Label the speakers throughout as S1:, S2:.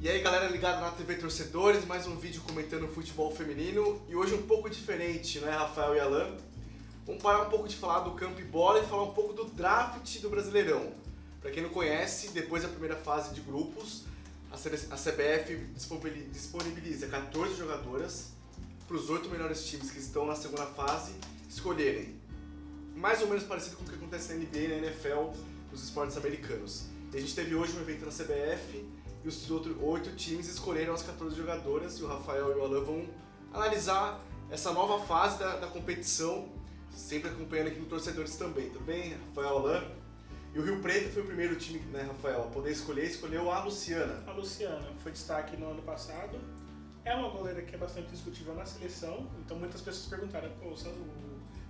S1: E aí galera ligada na TV Torcedores, mais um vídeo comentando o futebol feminino e hoje um pouco diferente, né, Rafael e Alan? Vamos parar um pouco de falar do campo e bola e falar um pouco do draft do Brasileirão. Para quem não conhece, depois da primeira fase de grupos, a CBF disponibiliza 14 jogadoras para os 8 melhores times que estão na segunda fase escolherem. Mais ou menos parecido com o que acontece na NBA e na NFL, nos esportes americanos. E a gente teve hoje um evento na CBF e os outros 8 times escolheram as 14 jogadoras e o Rafael e o Alan vão analisar essa nova fase da competição, sempre acompanhando aqui no Torcedores também, tudo bem, Rafael, Alan? E o Rio Preto foi o primeiro time, né, Rafael, a poder escolheu a Luciana.
S2: A Luciana foi destaque no ano passado, é uma goleira que é bastante discutível na seleção, então muitas pessoas perguntaram, pô, o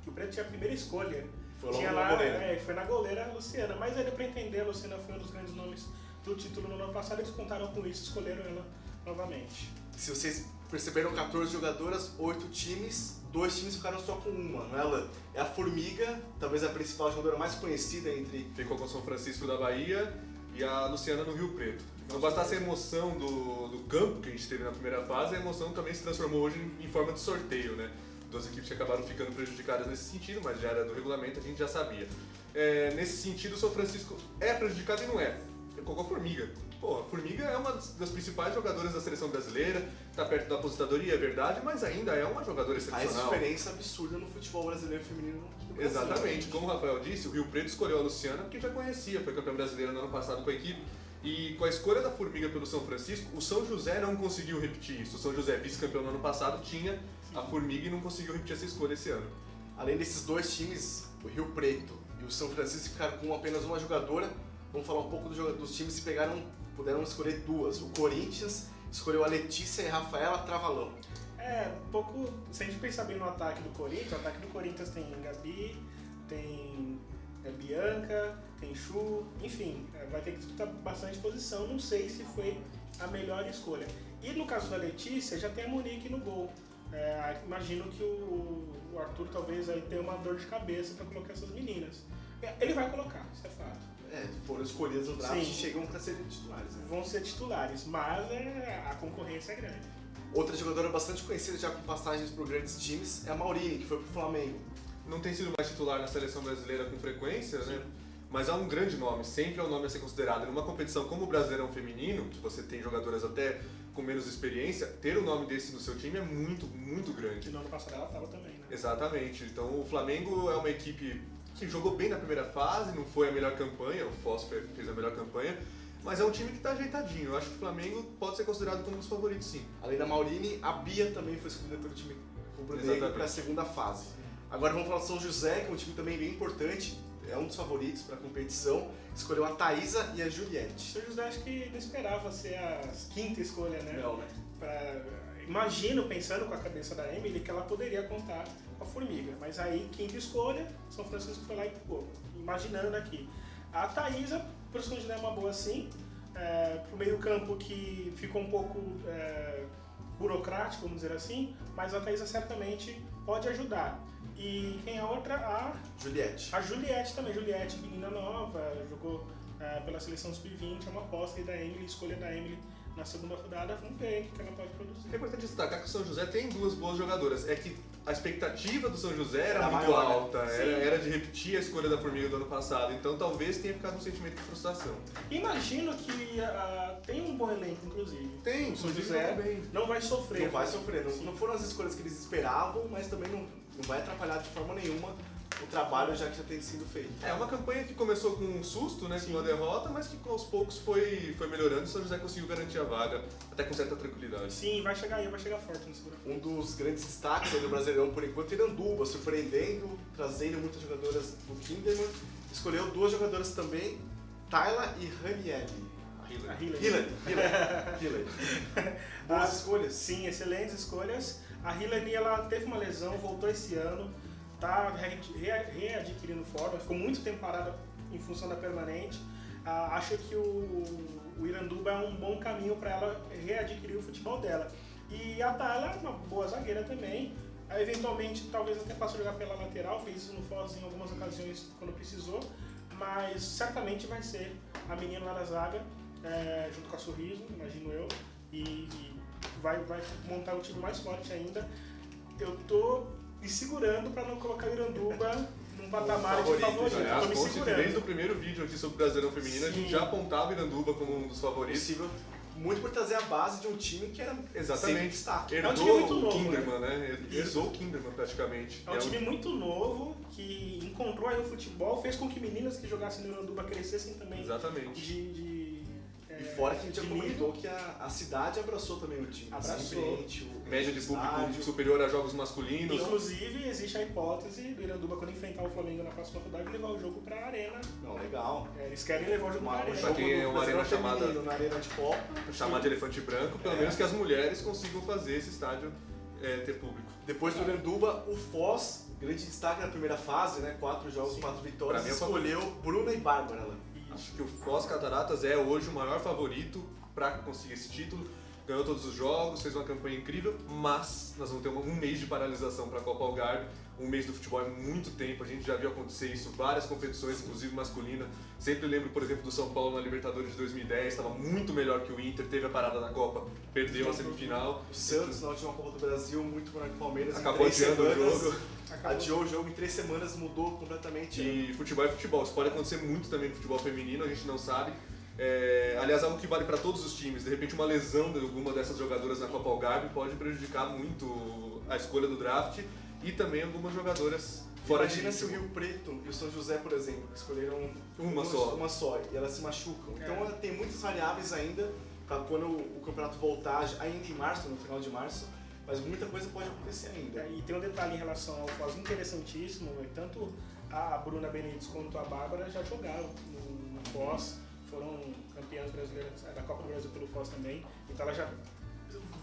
S2: Rio Preto tinha a primeira escolha.
S1: Foi logo na goleira.
S2: Foi na goleira a Luciana, mas aí deu pra entender, a Luciana foi um dos grandes nomes do título no ano passado, eles contaram com isso, escolheram ela novamente.
S1: Se vocês perceberam, 14 jogadoras, 8 times, 2 times ficaram só com uma, não é, Alan? É a Formiga, talvez a principal jogadora mais conhecida entre...
S3: Ficou com o São Francisco da Bahia e a Luciana no Rio Preto. Não bastasse a emoção do campo que a gente teve na primeira fase, a emoção também se transformou hoje em forma de sorteio, né? Duas equipes que acabaram ficando prejudicadas nesse sentido, mas já era do regulamento, a gente já sabia. Nesse sentido, o São Francisco é prejudicado e não é. Colocou a Formiga. Pô, a Formiga é uma das principais jogadoras da seleção brasileira, tá perto da aposentadoria, é verdade, mas ainda é uma jogadora excepcional.
S1: Faz diferença absurda no futebol brasileiro feminino do Brasil.
S3: Exatamente, como o Rafael disse, o Rio Preto escolheu a Luciana porque já conhecia, foi campeã brasileira no ano passado com a equipe. E com a escolha da Formiga pelo São Francisco, o São José não conseguiu repetir isso. O São José, vice-campeão no ano passado, tinha a Formiga e não conseguiu repetir essa escolha esse ano.
S1: Além desses dois times, o Rio Preto e o São Francisco ficaram com apenas uma jogadora. Vamos falar um pouco dos times que puderam escolher duas. O Corinthians escolheu a Letícia e a Rafaela Travalão.
S2: Se a gente pensar bem no ataque do Corinthians, o ataque do Corinthians tem Gabi, tem Bianca, tem Chu, enfim, vai ter que disputar bastante posição, não sei se foi a melhor escolha. E no caso da Letícia, já tem a Monique no gol. Imagino que o Arthur talvez aí tenha uma dor de cabeça para colocar essas meninas. Ele vai colocar, isso é fato.
S1: Foram escolhidas no draft
S2: Sim.
S1: e chegam para serem titulares. Né?
S2: Vão ser titulares, mas a concorrência é grande.
S1: Outra jogadora bastante conhecida já com passagens por grandes times é a Maurine, que foi pro Flamengo.
S3: Não tem sido mais titular na seleção brasileira com frequência, né? Mas há um grande nome, sempre é um nome a ser considerado. Numa competição como o Brasileirão Feminino, que você tem jogadoras até com menos experiência, ter um nome desse no seu time é muito, muito grande.
S2: E no ano passado ela estava também, né?
S3: Exatamente. Então o Flamengo é uma equipe que jogou bem na primeira fase, não foi a melhor campanha, o Fosper fez a melhor campanha, mas é um time que está ajeitadinho. Eu acho que o Flamengo pode ser considerado como um dos favoritos, sim.
S1: Além da Maurine, a Bia também foi escolhida pelo time rubro-negro para a segunda fase. Agora vamos falar do São José, que é um time também bem importante, é um dos favoritos para a competição. Escolheu a Thaísa e a Juliette.
S2: O São José acho que não esperava ser a quinta escolha, né?
S1: Não, né?
S2: Imagino, pensando com a cabeça da Emily, que ela poderia contar com a Formiga. Mas aí, quinta escolha, São Francisco foi lá e pô, imaginando aqui. A Thaísa, para o São José é uma boa sim. Para o meio campo que ficou um pouco burocrático, vamos dizer assim, mas a Thaísa certamente pode ajudar. E quem é a outra? A
S1: Juliette.
S2: A Juliette também. Juliette, menina nova, jogou pela seleção sub-20, é uma aposta aí da Emily, escolha da Emily na segunda rodada. Vamos ver o que ela pode produzir.
S3: É importante destacar que o São José tem duas boas jogadoras. É que a expectativa do São José era
S1: Era
S3: muito
S1: maior,
S3: alta,
S1: né?
S3: era de repetir a escolha da Formiga do ano passado, então talvez tenha ficado um sentimento de frustração.
S2: Imagino que tem um bom elenco, inclusive.
S3: Tem,
S2: O São
S3: inclusive,
S2: José
S3: bem.
S2: não vai sofrer.
S1: Não vai sofrer, não foram as escolhas que eles esperavam, mas também não vai atrapalhar de forma nenhuma o trabalho já tem sido feito.
S3: É uma campanha que começou com um susto, né, com uma derrota, mas que aos poucos foi melhorando e o São José conseguiu garantir a vaga, até com certa tranquilidade.
S2: Sim, vai chegar forte no segundo.
S1: Um dos grandes destaques aí do Brasileirão por enquanto é Iranduba, surpreendendo, trazendo muitas jogadoras do Kinderman. Escolheu duas jogadoras também, Tayla e Ranielli.
S2: A Hillary.
S1: Boas escolhas.
S2: Sim, excelentes escolhas. A Hillary, ela teve uma lesão, voltou esse ano, tá readquirindo forma, ficou muito tempo parada em função da permanente. Acho que o Iranduba é um bom caminho para ela readquirir o futebol dela. E a Tayla é uma boa zagueira também. Eventualmente, talvez até possa jogar pela lateral, fez isso no Foz em algumas ocasiões quando precisou, mas certamente vai ser a menina lá da zaga junto com a Sorriso, imagino eu, e vai montar um time mais forte ainda. Eu tô me segurando para não colocar o Iranduba num patamar de favorito.
S3: Aliás,
S2: Tô me segurando.
S3: desde o primeiro vídeo aqui sobre o Brasileirão Feminino, a gente já apontava o Iranduba como um dos favoritos.
S1: Possível, muito por trazer a base de um time que era
S3: exatamente
S1: destaque.
S2: É um time muito
S3: Herdou o
S2: novo,
S3: Kinderman, né? Herdou o Kinderman praticamente.
S2: É um time muito novo que encontrou aí o futebol, fez com que meninas que jogassem no Iranduba crescessem também.
S3: Exatamente.
S1: E fora que a gente já
S2: de
S1: comentou que a cidade abraçou também o time.
S2: Abraçou.
S3: Média de público
S1: estádio.
S3: superior a jogos masculinos.
S2: Inclusive, existe a hipótese do Iranduba, quando enfrentar o Flamengo na próxima rodada, levar o jogo pra arena.
S1: Não, legal.
S2: Eles querem levar o jogo pra arena.
S3: Pra quem é uma arena chamada
S1: na arena de Copa.
S3: de Elefante Branco, pelo menos que as mulheres consigam fazer esse estádio ter público.
S1: Depois do Iranduba, o Foz, grande destaque na primeira fase, né? 4 jogos, 4 vitórias.
S3: Pra mim,
S1: escolheu Bruna e Bárbara lá.
S3: Acho que o Foz Cataratas é hoje o maior favorito para conseguir esse título. Ganhou todos os jogos, fez uma campanha incrível, mas nós vamos ter um mês de paralisação para a Copa Algarve. Um mês do futebol é muito tempo, a gente já viu acontecer isso, várias competições, inclusive masculina. Sempre lembro, por exemplo, do São Paulo na Libertadores de 2010, estava muito melhor que o Inter, teve a parada da Copa, perdeu a semifinal.
S1: O Santos, na última Copa do Brasil, muito melhor que o Palmeiras.
S3: Acabou adiando o jogo.
S1: Adiou o jogo em 3 semanas, mudou completamente.
S3: E futebol é futebol, isso pode acontecer muito também no futebol feminino, a gente não sabe. Aliás, algo que vale para todos os times. De repente, uma lesão de alguma dessas jogadoras na Copa Algarve pode prejudicar muito a escolha do draft e também algumas jogadoras fora de
S1: Imagina se o
S3: ritmo.
S1: Rio Preto e o São José, por exemplo, que escolheram
S3: Uma só.
S1: e elas se machucam. Então tem muitas variáveis ainda para quando o campeonato voltar, ainda em março, no final de março, mas muita coisa pode acontecer ainda.
S2: E tem um detalhe em relação ao Foz interessantíssimo, tanto a Bruna Benítez quanto a Bárbara já jogaram no Foz, foram campeãs brasileiras da Copa do Brasil pelo Foz também, então elas já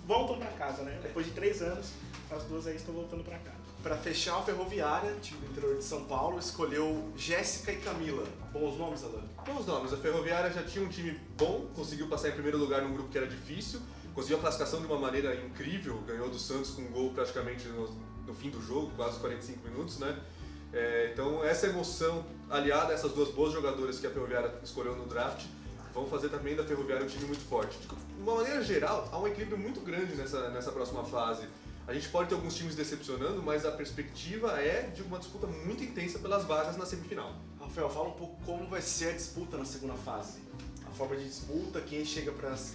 S2: voltam para casa, né? Depois de 3 anos, as duas aí estão voltando para casa.
S1: Para fechar, a Ferroviária, time do interior de São Paulo, escolheu Jéssica e Camila. Bons nomes, Alan?
S3: Bons nomes, a Ferroviária já tinha um time bom, conseguiu passar em primeiro lugar num grupo que era difícil, conseguiu a classificação de uma maneira incrível, ganhou do Santos com um gol praticamente no fim do jogo, quase 45 minutos, né? Então essa emoção, aliada a essas duas boas jogadoras que a Ferroviária escolheu no draft, vão fazer também da Ferroviária um time muito forte. De uma maneira geral, há um equilíbrio muito grande nessa próxima fase. A gente pode ter alguns times decepcionando, mas a perspectiva é de uma disputa muito intensa pelas vagas na semifinal.
S1: Rafael, fala um pouco como vai ser a disputa na segunda fase. A forma de disputa, quem chega para as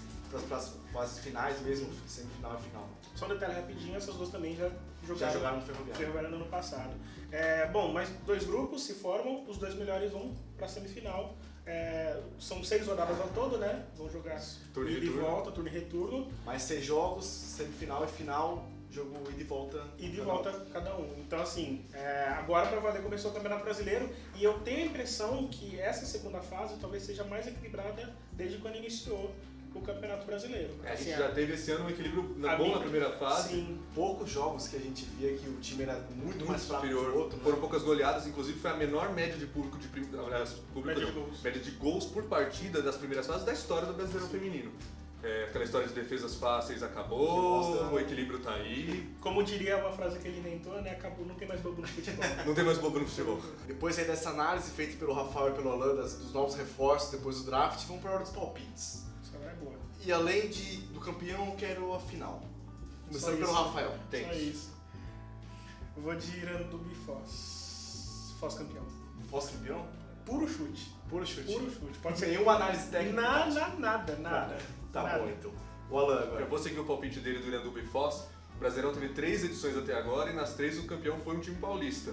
S1: fases finais mesmo, semifinal e final.
S2: Só um detalhe rapidinho, essas duas também já
S1: jogaram no
S2: Ferroviária no ano passado. Bom, mas 2 grupos se formam, os 2 melhores vão para a semifinal. São 6 rodadas ao todo, né? Vão jogar
S3: Turno e
S2: ida e
S3: retorno.
S2: volta, turno e retorno.
S1: Mais 6 jogos, semifinal e final, jogo ida e volta.
S2: E de volta cada um. Então, assim, agora para valer começou o Campeonato Brasileiro e eu tenho a impressão que essa segunda fase talvez seja mais equilibrada desde quando iniciou o Campeonato Brasileiro.
S3: A gente já teve esse ano um equilíbrio bom na primeira fase.
S2: Sim.
S1: Poucos jogos que a gente via que o time era muito mais fraco que
S3: superior.
S1: o outro. Né?
S3: Foram poucas goleadas, inclusive foi a menor média de público média de gols por partida das primeiras fases da história do Brasileirão Feminino. Aquela história de defesas fáceis acabou, o equilíbrio tá aí.
S2: Como diria uma frase que ele inventou, né? Acabou, não tem mais bobo no futebol.
S3: Não tem mais bobo no futebol.
S1: Depois aí dessa análise feita pelo Rafael e pelo Alan dos novos reforços depois do draft, vamos para a hora dos palpites.
S2: Isso é boa.
S1: E além do campeão, eu quero a final. Começando pelo
S2: isso.
S1: Rafael.
S2: Só isso. Eu vou de Iranduba e Foz. Foz campeão.
S1: Foz campeão?
S2: Puro chute.
S1: Puro chute.
S2: Puro chute. Pode ser
S1: Nenhuma análise técnica.
S2: Nada.
S1: Tá
S2: Nada.
S1: bom, então. O Alan agora.
S3: Eu vou seguir o palpite dele do Iranduba e Foz. O Brasileirão teve 3 edições até agora e nas 3 o campeão foi um time paulista.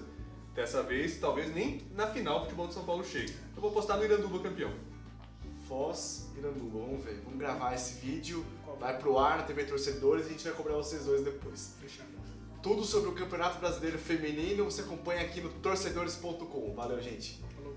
S3: Dessa vez, talvez nem na final o futebol de São Paulo chegue. Eu vou postar no Iranduba campeão.
S1: Foz, Iranduba, vamos ver. Vamos gravar esse vídeo, vai pro ar na TV Torcedores e a gente vai cobrar vocês dois depois.
S2: Fechado.
S1: Tudo sobre o Campeonato Brasileiro Feminino você acompanha aqui no torcedores.com. Valeu, gente.
S2: Falou.